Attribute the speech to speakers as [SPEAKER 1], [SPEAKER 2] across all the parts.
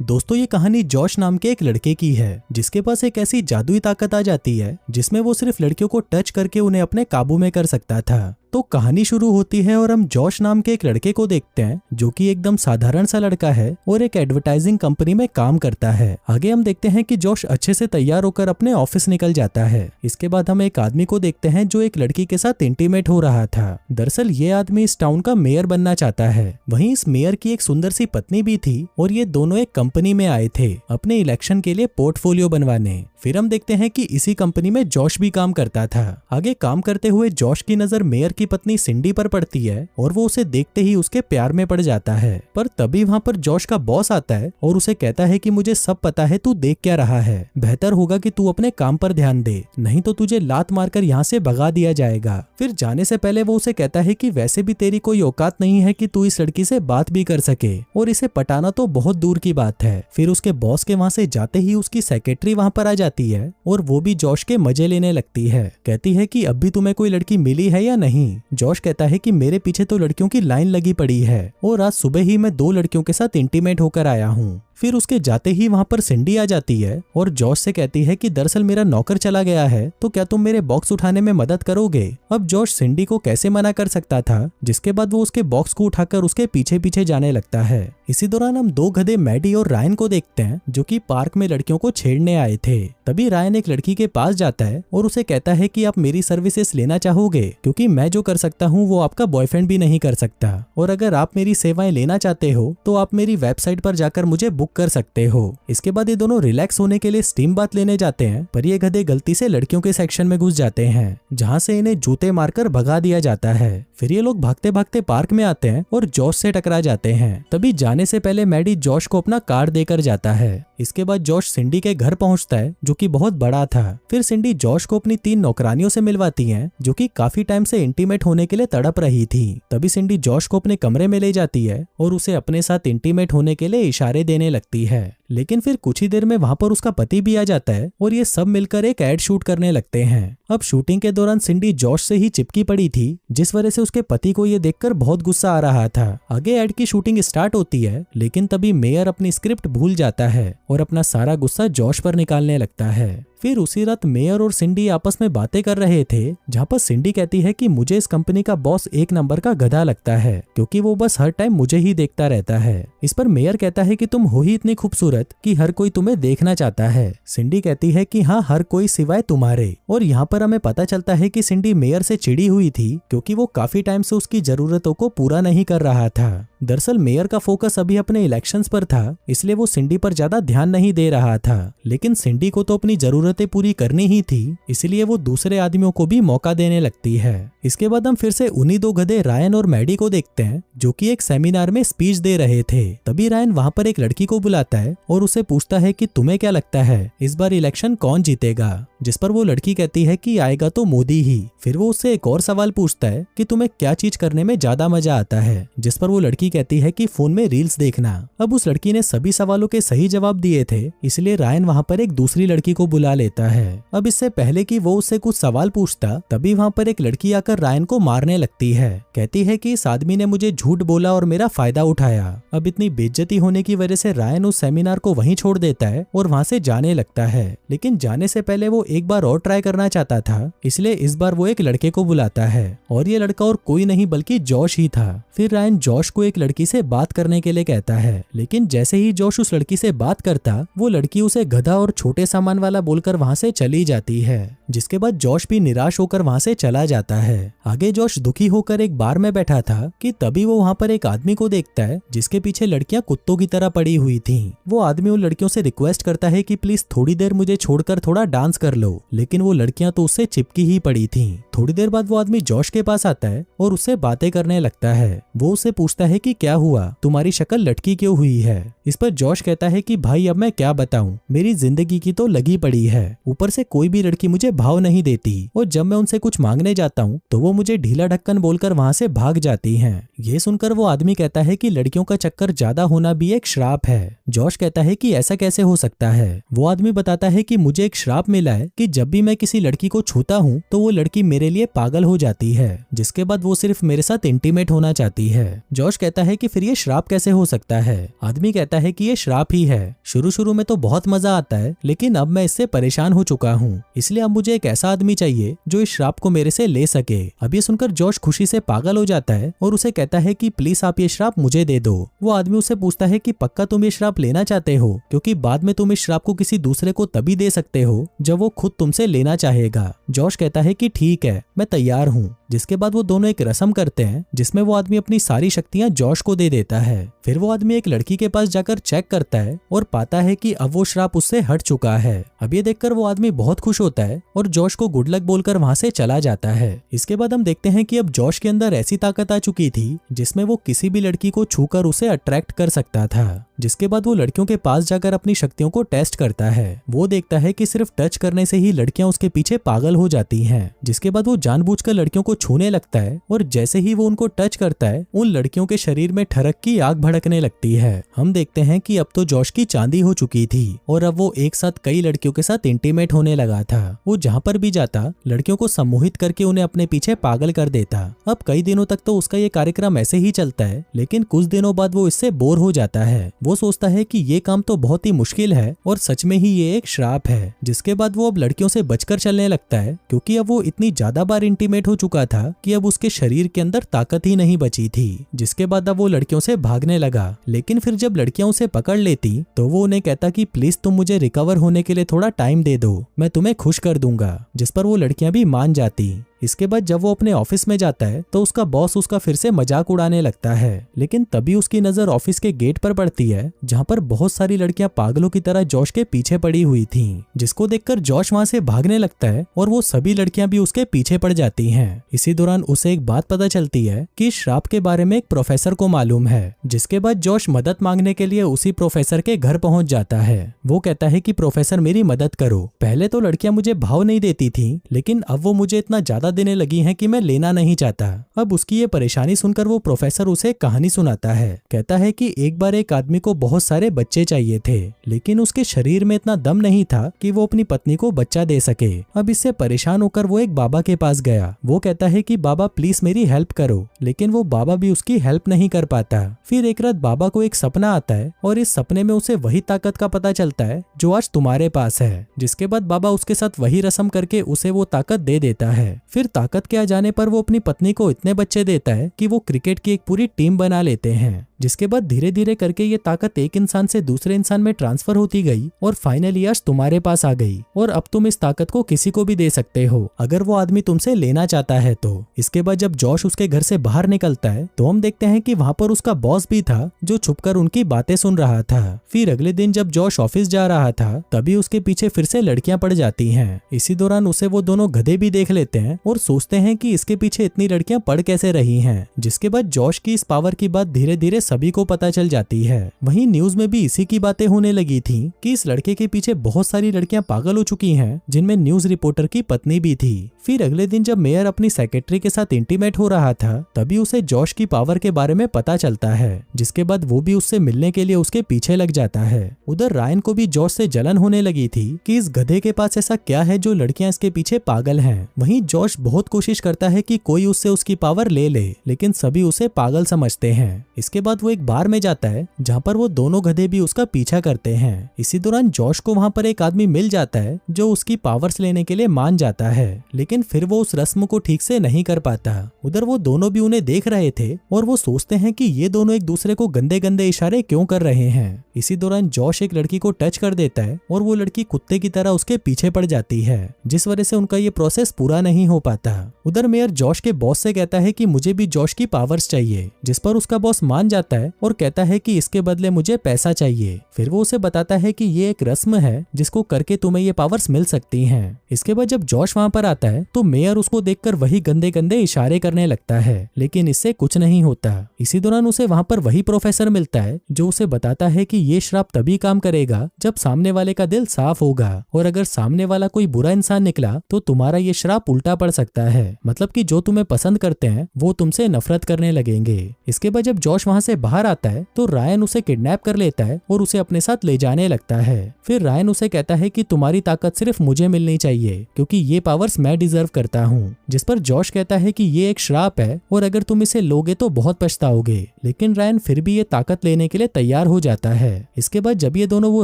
[SPEAKER 1] दोस्तों ये कहानी जॉश नाम के एक लड़के की है जिसके पास एक ऐसी जादुई ताकत आ जाती है जिसमें वो सिर्फ लड़कियों को टच करके उन्हें अपने काबू में कर सकता था। तो कहानी शुरू होती है और हम जॉश नाम के एक लड़के को देखते हैं जो कि एकदम साधारण सा लड़का है और एक एडवर्टाइजिंग कंपनी में काम करता है। आगे हम देखते हैं कि जॉश अच्छे से तैयार होकर अपने ऑफिस निकल जाता है। इसके बाद हम एक आदमी को देखते हैं जो एक लड़की के साथ इंटीमेट हो रहा था। दरअसल ये आदमी इस टाउन का मेयर बनना चाहता है। वहीं इस मेयर की एक सुंदर सी पत्नी भी थी और ये दोनों एक कंपनी में आए थे अपने इलेक्शन के लिए पोर्टफोलियो बनवाने। फिर हम देखते हैं कि इसी कंपनी में जॉश भी काम करता था। आगे काम करते हुए जॉश की नजर मेयर की पत्नी सिंडी पर पड़ती है और वो उसे देखते ही उसके प्यार में पड़ जाता है। पर तभी वहाँ पर जॉश का बॉस आता है और उसे कहता है कि मुझे सब पता है, तू देख क्या रहा है, बेहतर होगा कि तू अपने काम पर ध्यान दे, नहीं तो तुझे लात मारकर यहाँ से भगा दिया जाएगा। फिर जाने से पहले वो उसे कहता है कि वैसे भी तेरी कोई औकात नहीं है कि तू इस लड़की से बात भी कर सके और इसे पटाना तो बहुत दूर की बात है। फिर उसके बॉस के वहाँ से जाते ही उसकी सेक्रेटरी वहाँ पर आ जाती है और वो भी जॉश के मजे लेने लगती है। कहती है कि अब भी तुम्हें कोई लड़की मिली है या नहीं। जॉश कहता है कि मेरे पीछे तो लड़कियों की लाइन लगी पड़ी है और आज सुबह ही मैं 2 लड़कियों के साथ इंटीमेट होकर आया हूँ। फिर उसके जाते ही वहाँ पर सिंडी आ जाती है और जॉश से कहती है कि दरअसल मेरा नौकर चला गया है, तो क्या तुम मेरे बॉक्स उठाने में मदद करोगे। अब जॉश सिंडी को कैसे मना कर सकता था, जिसके बाद वो उसके बॉक्स को उठाकर उसके पीछे पीछे जाने लगता है। इसी दौरान हम 2 गधे मैडी और रायन को देखते हैं जो कि पार्क में लड़कियों को छेड़ने आए थे। तभी रायन एक लड़की के पास जाता है और उसे कहता है कि आप मेरी सर्विसेज लेना चाहोगे, क्योंकि मैं जो कर सकता हूँ वो आपका बॉयफ्रेंड भी नहीं कर सकता, और अगर आप मेरी सेवाएं लेना चाहते हो तो आप मेरी वेबसाइट पर जाकर मुझे बुक कर सकते हो। इसके बाद ये दोनों रिलैक्स होने के लिए स्टीम बाथ लेने जाते हैं, पर ये गधे गलती से लड़कियों के सेक्शन में घुस जाते हैं जहाँ से इन्हें जूते मारकर भगा दिया जाता है। फिर ये लोग भागते भागते पार्क में आते हैं और जॉश से टकरा जाते हैं। तभी जाने से पहले मैडी जॉश को अपना कार्ड देकर जाता है। इसके बाद जॉश सिंडी के घर पहुंचता है जो कि बहुत बड़ा था। फिर सिंडी जॉश को अपनी 3 नौकरानियों से मिलवाती हैं जो कि काफी टाइम से इंटीमेट होने के लिए तड़प रही थी। तभी सिंडी जॉश को अपने कमरे में ले जाती है और उसे अपने साथ इंटीमेट होने के लिए इशारे देने लगती है। लेकिन फिर कुछ ही देर में वहां पर उसका पति भी आ जाता है और ये सब मिलकर एक एड शूट करने लगते हैं। अब शूटिंग के दौरान सिंडी जॉश से ही चिपकी पड़ी थी, जिस वजह से उसके पति को ये देखकर बहुत गुस्सा आ रहा था। आगे एड की शूटिंग स्टार्ट होती है, लेकिन तभी मेयर अपनी स्क्रिप्ट भूल जाता है और अपना सारा गुस्सा जॉश पर निकालने लगता है। फिर उसी रात मेयर और सिंडी आपस में बातें कर रहे थे, जहाँ पर सिंडी कहती है कि मुझे इस कंपनी का बॉस 1 नंबर का गधा लगता है, क्योंकि वो बस हर टाइम मुझे ही देखता रहता है। इस पर मेयर कहता है कि तुम हो ही इतनी खूबसूरत कि हर कोई तुम्हें देखना चाहता है। सिंडी कहती है कि हाँ, हर कोई सिवाय तुम्हारे। और यहाँ पर हमें पता चलता है कि सिंडी मेयर से चिड़ी हुई थी क्योंकि वो काफी टाइम से उसकी जरूरतों को पूरा नहीं कर रहा था। दरअसल मेयर का फोकस अभी अपने इलेक्शंस पर था, इसलिए वो सिंडी पर ज्यादा ध्यान नहीं दे रहा था। लेकिन सिंडी को तो अपनी जरूरतें पूरी करनी ही थी, इसलिए वो दूसरे आदमियों को भी मौका देने लगती है। इसके बाद हम फिर से उन्हीं 2 गधे रायन और मैडी को देखते हैं जो कि एक सेमिनार में स्पीच दे रहे थे। तभी रायन वहां पर एक लड़की को बुलाता है और उसे पूछता है कि तुम्हें क्या लगता है इस बार इलेक्शन कौन जीतेगा, जिस पर वो लड़की कहती है कि आएगा तो मोदी ही। फिर वो उससे एक और सवाल पूछता है कि तुम्हें क्या चीज करने में ज्यादा मजा आता है, जिस पर वो लड़की कहती है कि फोन में रील्स देखना। अब उस लड़की ने सभी सवालों के सही जवाब दिए थे, इसलिए रायन वहाँ पर एक दूसरी लड़की को बुला लेता है। अब इससे पहले कि वो उससे कुछ सवाल पूछता, तभी वहाँ पर एक लड़की आकर रायन को मारने लगती है। कहती है कि इस आदमी ने मुझे झूठ बोला और मेरा फायदा उठाया। अब इतनी बेइज्जती होने की वजह से रायन उस सेमिनार को वहीं छोड़ देता है और वहाँ से जाने लगता है। लेकिन जाने से पहले वो एक बार और ट्राई करना चाहता था, इसलिए इस बार वो एक लड़के को बुलाता है और ये लड़का और कोई नहीं बल्कि जॉश ही था। फिर रायन जॉश को एक लड़की से बात करने के लिए कहता है, लेकिन जैसे ही जॉश उस लड़की से बात करता, वो लड़की उसे गधा और छोटे सामान वाला बोलकर वहाँ से चली जाती है, जिसके बाद जॉश भी निराश होकर वहाँ से चला जाता है। आगे जॉश दुखी होकर एक बार में बैठा था कि तभी वो वहाँ पर एक आदमी को देखता है जिसके पीछे लड़कियां कुत्तों की तरह पड़ी हुई थीं। वो आदमी उन लड़कियों से रिक्वेस्ट करता है कि प्लीज थोड़ी देर मुझे छोड़कर थोड़ा डांस कर लो, लेकिन वो लड़कियां तो उससे चिपकी ही पड़ी थीं। थोड़ी देर बाद वो आदमी जॉश के पास आता है और उससे बातें करने लगता है। वो उससे पूछता है कि क्या हुआ, तुम्हारी शक्ल लटकी क्यों हुई है। इस पर जॉश कहता है कि भाई अब मैं क्या बताऊं, मेरी जिंदगी की तो लगी पड़ी है। है। ऊपर से कोई भी लड़की मुझे भाव नहीं देती और जब मैं उनसे कुछ मांगने जाता हूँ तो वो मुझे ढीला ढक्कन बोलकर वहाँ से भाग जाती हैं। ये सुनकर वो आदमी कहता है कि लड़कियों का चक्कर ज्यादा होना भी एक श्राप है। जॉश कहता है कि ऐसा कैसे हो सकता है। वो आदमी बताता है कि मुझे एक श्राप मिला है कि जब भी मैं किसी लड़की को छूता हूँ तो वो लड़की मेरे लिए पागल हो जाती है, जिसके बाद वो सिर्फ मेरे साथ इंटीमेट होना चाहती है। जॉश कहता है कि फिर ये श्राप कैसे हो सकता है। आदमी कहता है कि ये श्राप ही है। शुरू शुरू में तो बहुत मजा आता है, लेकिन अब मैं इससे परेशान हो चुका हूँ, इसलिए अब मुझे एक ऐसा आदमी चाहिए जो इस श्राप को मेरे से ले सके। अब ये सुनकर जॉश खुशी से पागल हो जाता है और उसे कहता है कि प्लीज आप ये श्राप मुझे दे दो। वो आदमी उससे पूछता है कि पक्का तुम ये श्राप लेना चाहते हो, क्योंकि बाद में तुम इस श्राप को किसी दूसरे को तभी दे सकते हो जब वो खुद तुमसे लेना चाहेगा। जॉश कहता है कि ठीक है, मैं तैयार हूँ। जिसके बाद वो दोनों एक रस्म करते हैं जिसमें वो आदमी अपनी सारी शक्तियां जॉश को दे देता है। फिर वो आदमी एक लड़की के पास जाकर चेक करता है और पाता है कि अब वो श्राप उससे हट चुका है। अब ये देखकर वो आदमी बहुत खुश होता है और जॉश को गुड लक बोलकर वहां से चला जाता है। इसके बाद हम देखते हैं कि अब जॉश के अंदर ऐसी ताकत आ चुकी थी जिसमें वो किसी भी लड़की को छूकर उसे अट्रैक्ट कर सकता था। जिसके बाद वो लड़कियों के पास जाकर अपनी शक्तियों को टेस्ट करता है। वो देखता है कि सिर्फ टच करने से ही लड़कियां उसके पीछे पागल हो जाती हैं। जिसके बाद वो जानबूझकर लड़कियों को छूने लगता है और जैसे ही वो उनको टच करता है उन लड़कियों के शरीर में ठरक की आग भड़कने लगती है। हम देखते हैं कि अब तो जॉश की चांदी हो चुकी थी और अब वो एक साथ कई लड़कियों के साथ इंटीमेट होने लगा था। वो जहाँ पर भी जाता लड़कियों को सम्मोहित करके उन्हें अपने पीछे पागल कर देता। अब कई दिनों तक तो उसका ये कार्यक्रम ऐसे ही चलता है, लेकिन कुछ दिनों बाद वो इससे बोर हो जाता है। वो सोचता है कि ये काम तो बहुत ही मुश्किल है और सच में ही ये एक श्राप है। जिसके बाद वो अब लड़कियों से बचकर चलने लगता है, क्योंकि अब वो इतनी ज्यादा बार इंटीमेट हो चुका था कि अब उसके शरीर के अंदर ताकत ही नहीं बची थी। जिसके बाद अब वो लड़कियों से भागने लगा, लेकिन फिर जब लड़कियां उसे पकड़ लेती तो वो उन्हें कहता कि प्लीज तुम मुझे रिकवर होने के लिए थोड़ा टाइम दे दो, मैं तुम्हें खुश कर दूंगा। जिस पर वो लड़कियां भी मान जाती। इसके बाद जब वो अपने ऑफिस में जाता है तो उसका बॉस उसका फिर से मजाक उड़ाने लगता है, लेकिन तभी उसकी नजर ऑफिस के गेट पर पड़ती है जहाँ पर बहुत सारी लड़कियां पागलों की तरह जॉश के पीछे पड़ी हुई थीं। जिसको देखकर जॉश वहां से भागने लगता है और वो सभी लड़कियां भी उसके पीछे पड़ जाती हैं। इसी दौरान उसे एक बात पता चलती है कि इस श्राप के बारे में एक प्रोफेसर को मालूम है। जिसके बाद जॉश मदद मांगने के लिए उसी प्रोफेसर के घर पहुंच जाता है। वो कहता है कि प्रोफेसर मेरी मदद करो, पहले तो लड़कियां मुझे भाव नहीं देती थी, लेकिन अब वो मुझे इतना ज्यादा देने लगी हैं कि मैं लेना नहीं चाहता। अब उसकी ये परेशानी सुनकर वो प्रोफेसर उसे कहानी सुनाता है। कहता है कि एक बार एक आदमी को बहुत सारे बच्चे चाहिए थे, लेकिन उसके शरीर में इतना दम नहीं था कि वो अपनी पत्नी को बच्चा दे सके। अब इससे परेशान होकर वो एक बाबा के पास गया। वो कहता है कि बाबा प्लीज मेरी हेल्प करो, लेकिन वो बाबा भी उसकी हेल्प नहीं कर पाता। फिर एक रात बाबा को एक सपना आता है और इस सपने में उसे वही ताकत का पता चलता है जो आज तुम्हारे पास है। जिसके बाद बाबा उसके साथ वही रस्म करके उसे वो ताकत दे देता है। फिर ताकत के आ जाने पर वो अपनी पत्नी को इतने बच्चे देता है कि वो क्रिकेट की एक पूरी टीम बना लेते हैं। जिसके बाद धीरे धीरे करके ये ताकत एक इंसान से दूसरे इंसान में ट्रांसफर होती गई और फाइनली आज तुम्हारे पास आ गई और अब तुम इस ताकत को किसी को भी दे सकते हो अगर वो आदमी तुमसे लेना चाहता है तो। इसके बाद जब जॉश उसके घर से बाहर निकलता है तो हम देखते हैं कि वहाँ पर उसका बॉस भी था जो छुपकर उनकी बातें सुन रहा था। फिर अगले दिन जब जॉश ऑफिस जा रहा था तभी उसके पीछे फिर से लड़कियां पड़ जाती हैं। इसी दौरान उसे वो दोनों गधे भी देख लेते हैं और सोचते हैं कि इसके पीछे इतनी लड़कियां पड़ कैसे रही हैं। जिसके बाद जॉश की इस पावर की बात धीरे धीरे सभी को पता चल जाती है। वहीं न्यूज में भी इसी की बातें होने लगी थी कि इस लड़के के पीछे बहुत सारी लड़कियां पागल हो चुकी हैं, जिनमें न्यूज रिपोर्टर की पत्नी भी थी। फिर अगले दिन जब मेयर अपनी सेक्रेटरी के साथ इंटीमेट हो रहा था तभी उसे जॉश की पावर के बारे में पता चलता है। जिसके बाद वो भी उससे मिलने के लिए उसके पीछे लग जाता है। उधर रायन को भी जॉश से जलन होने लगी थी कि इस गधे के पास ऐसा क्या है जो लड़कियां इसके पीछे पागल हैं। वहीं जॉश बहुत कोशिश करता है कि कोई उससे उसकी पावर ले ले, लेकिन सभी उसे पागल समझते हैं। इसके बाद वो एक बार में जाता है जहाँ पर वो दोनों गधे भी उसका पीछा करते हैं। इसी दौरान जॉश को वहाँ पर एक आदमी मिल जाता है जो उसकी पावर्स लेने के लिए मान जाता है, लेकिन फिर वो उस रस्म को ठीक से नहीं कर पाता। उधर वो दोनों भी उन्हें देख रहे थे और वो सोचते हैं कि ये दोनों एक दूसरे को गंदे गंदे इशारे क्यों कर रहे हैं। इसी दौरान जॉश एक लड़की को टच कर देता है और वो लड़की कुत्ते की तरह उसके पीछे पड़ जाती है, जिस वजह से उनका ये प्रोसेस पूरा नहीं हो पाता। उधर मेयर जॉश के बॉस से कहता है कि मुझे भी जॉश की पावर्स चाहिए, जिस पर उसका बॉस मान जाता है और कहता है कि इसके बदले मुझे पैसा चाहिए। फिर वो उसे बताता है कि ये एक रस्म है जिसको करके तुम्हें ये पावर्स मिल सकती हैं। इसके बाद जब जॉश वहाँ पर आता है तो मेयर उसको देखकर वही गंदे गंदे इशारे करने लगता है, लेकिन इससे कुछ नहीं होता। इसी दौरान उसे वहाँ पर वही प्रोफेसर मिलता है जो उसे बताता है कि ये श्राप तभी काम करेगा जब सामने वाले का दिल साफ होगा, और अगर सामने वाला कोई बुरा इंसान निकला तो तुम्हारा ये श्राप उल्टा पड़ सकता है, मतलब कि जो तुम्हें पसंद करते हैं वो तुमसे नफरत करने लगेंगे। इसके बाद जब जॉश वहाँ से बाहर आता है तो रायन उसे किडनैप कर लेता है और उसे अपने साथ ले जाने लगता है। फिर रायन उसे कहता है कि तुम्हारी ताकत सिर्फ मुझे मिलनी चाहिए क्योंकि ये पावर्स मैं डिजर्व करता हूँ, जिस पर जॉश कहता है कि ये एक श्राप है और अगर तुम इसे लोगे तो बहुत पछताओगे। लेकिन रायन फिर भी ये ताकत लेने के लिए तैयार हो जाता है। इसके बाद जब ये दोनों वो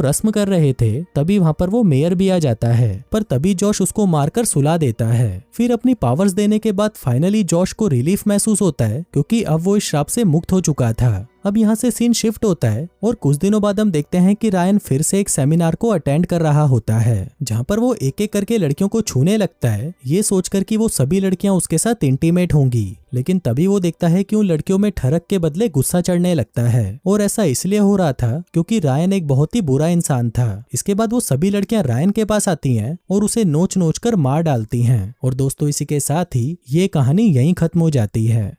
[SPEAKER 1] रस्म कर रहे थे तभी वहाँ पर वो मेयर भी आ जाता है, पर तभी जॉश उसको मारकर सुला देता है। फिर अपनी पावर्स देने के बाद फाइनली जॉश को रिलीफ महसूस होता है क्योंकि अब वो इस श्राप से मुक्त हो चुका था। अब यहाँ से सीन शिफ्ट होता है और कुछ दिनों बाद हम देखते हैं कि रायन फिर से एक सेमिनार को अटेंड कर रहा होता है, जहाँ पर वो एक एक करके लड़कियों को छूने लगता है, ये सोचकर कि वो सभी लड़कियां उसके साथ इंटीमेट होंगी। लेकिन तभी वो देखता है कि उन लड़कियों में ठरक के बदले गुस्सा चढ़ने लगता है, और ऐसा इसलिए हो रहा था क्योंकि रायन एक बहुत ही बुरा इंसान था। इसके बाद वो सभी लड़कियां रायन के पास आती हैं और उसे नोच नोच कर मार डालती हैं। और दोस्तों, इसी के साथ ही ये कहानी यहीं खत्म हो जाती है।